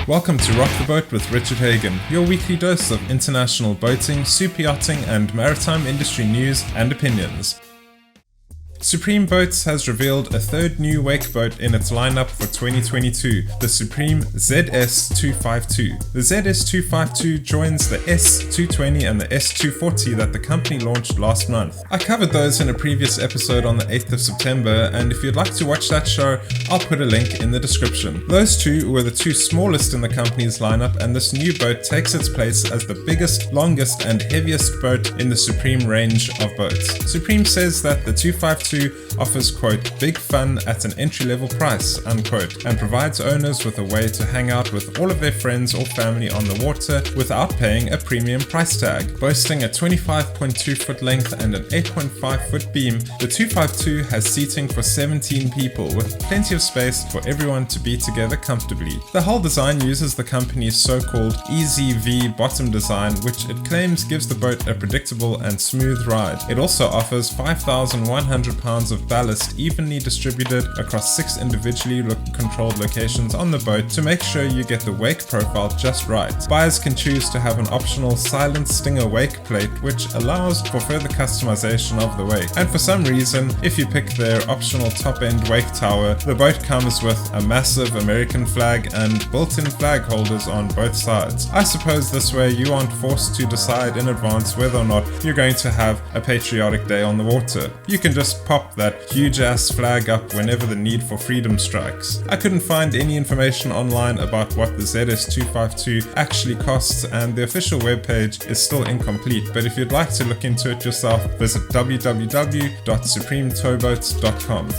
Welcome to Rock the Boat with Richard Hagan, your weekly dose of international boating, superyachting and maritime industry news and opinions. Supreme Boats has revealed a third new wakeboat in its lineup for 2022, the Supreme ZS252. The ZS252 joins the S220 and the S240 that the company launched last month. I covered those in a previous episode on the 8th of September, and if you'd like to watch that show, I'll put a link in the description. Those two were the two smallest in the company's lineup, and this new boat takes its place as the biggest, longest and heaviest boat in the Supreme range of boats. Supreme says that the 252 offers, quote, big fun at an entry-level price, unquote, and provides owners with a way to hang out with all of their friends or family on the water without paying a premium price tag. Boasting a 25.2 foot length and an 8.5 foot beam, the 252 has seating for 17 people with plenty of space for everyone to be together comfortably. The whole design uses the company's so-called EZV bottom design, which it claims gives the boat a predictable and smooth ride. It also offers 5,100 pounds of ballast evenly distributed across 6 individually controlled locations on the boat to make sure you get the wake profile just right. Buyers can choose to have an optional silent stinger wake plate, which allows for further customization of the wake. And for some reason, if you pick their optional top-end wake tower, the boat comes with a massive American flag and built-in flag holders on both sides. I suppose this way you aren't forced to decide in advance whether or not you're going to have a patriotic day on the water. You can just pop that huge ass flag up whenever the need for freedom strikes. I couldn't find any information online about what the ZS252 actually costs, and the official webpage is still incomplete, but if you'd like to look into it yourself, visit www.supremetowboats.com.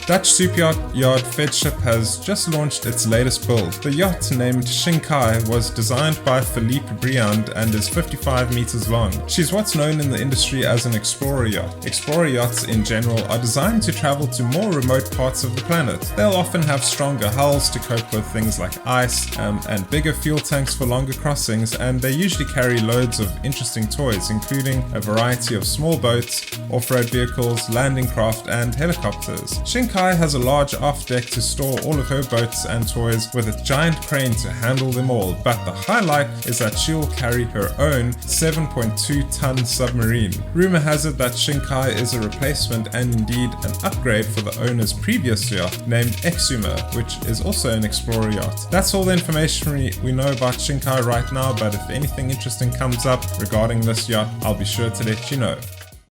Dutch superyacht yard Feadship has just launched its latest build. The yacht, named Shinkai, was designed by Philippe Briand and is 55 meters long. She's what's known in the industry as an explorer yacht. Explorer yachts in general are designed to travel to more remote parts of the planet. They'll often have stronger hulls to cope with things like ice and bigger fuel tanks for longer crossings, and they usually carry loads of interesting toys, including a variety of small boats, off-road vehicles, landing craft and helicopters. Shinkai has a large aft deck to store all of her boats and toys with a giant crane to handle them all, but the highlight is that she will carry her own 7.2 ton submarine. Rumor has it that Shinkai is a replacement and indeed an upgrade for the owner's previous yacht named Exuma, which is also an explorer yacht. That's all the information we know about Shinkai right now, but if anything interesting comes up regarding this yacht, I'll be sure to let you know.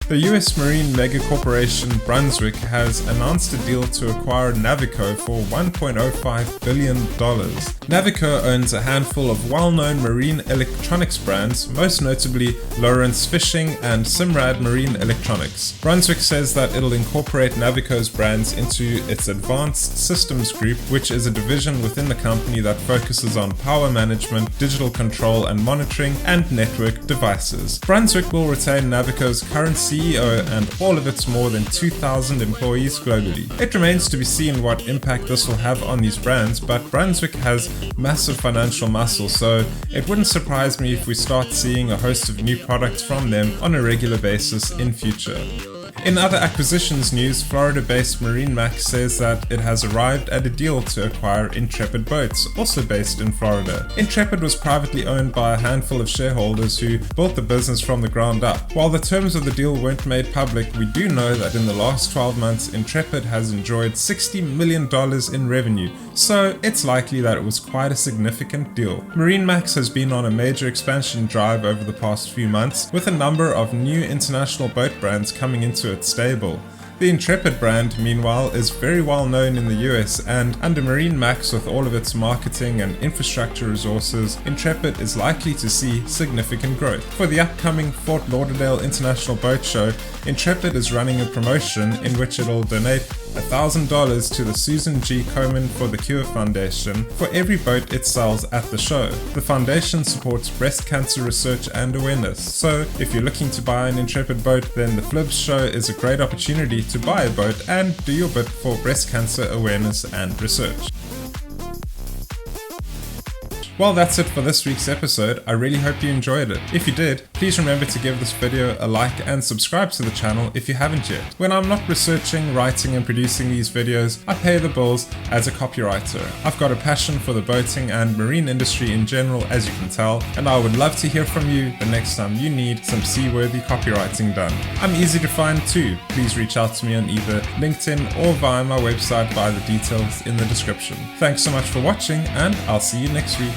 The US marine mega corporation Brunswick has announced a deal to acquire Navico for $1.05 billion. Navico owns a handful of well-known marine electronics brands, most notably Lawrence Fishing and Simrad Marine Electronics. Brunswick says that it'll incorporate Navico's brands into its Advanced Systems Group, which is a division within the company that focuses on power management, digital control and monitoring, and network devices. Brunswick will retain Navico's current CEO and all of its more than 2,000 employees globally. It remains to be seen what impact this will have on these brands, but Brunswick has massive financial muscle, so it wouldn't surprise me if we start seeing a host of new products from them on a regular basis in future. In other acquisitions news, Florida-based MarineMax says that it has arrived at a deal to acquire Intrepid Boats, also based in Florida. Intrepid was privately owned by a handful of shareholders who built the business from the ground up. While the terms of the deal weren't made public, we do know that in the last 12 months, Intrepid has enjoyed $60 million in revenue, so it's likely that it was quite a significant deal. MarineMax has been on a major expansion drive over the past few months, with a number of new international boat brands coming into its stable. The Intrepid brand, meanwhile, is very well known in the US, and under MarineMax with all of its marketing and infrastructure resources, Intrepid is likely to see significant growth. For the upcoming Fort Lauderdale International Boat Show, Intrepid is running a promotion in which it'll donate $1,000 to the Susan G. Komen for the Cure Foundation for every boat it sells at the show. The foundation supports breast cancer research and awareness, so if you're looking to buy an Intrepid boat, then the Flibs show is a great opportunity to buy a boat and do your bit for breast cancer awareness and research. Well, that's it for this week's episode. I really hope you enjoyed it. If you did, please remember to give this video a like and subscribe to the channel if you haven't yet. When I'm not researching, writing and producing these videos, I pay the bills as a copywriter. I've got a passion for the boating and marine industry in general, as you can tell, and I would love to hear from you the next time you need some seaworthy copywriting done. I'm easy to find too. Please reach out to me on either LinkedIn or via my website via the details in the description. Thanks so much for watching, and I'll see you next week.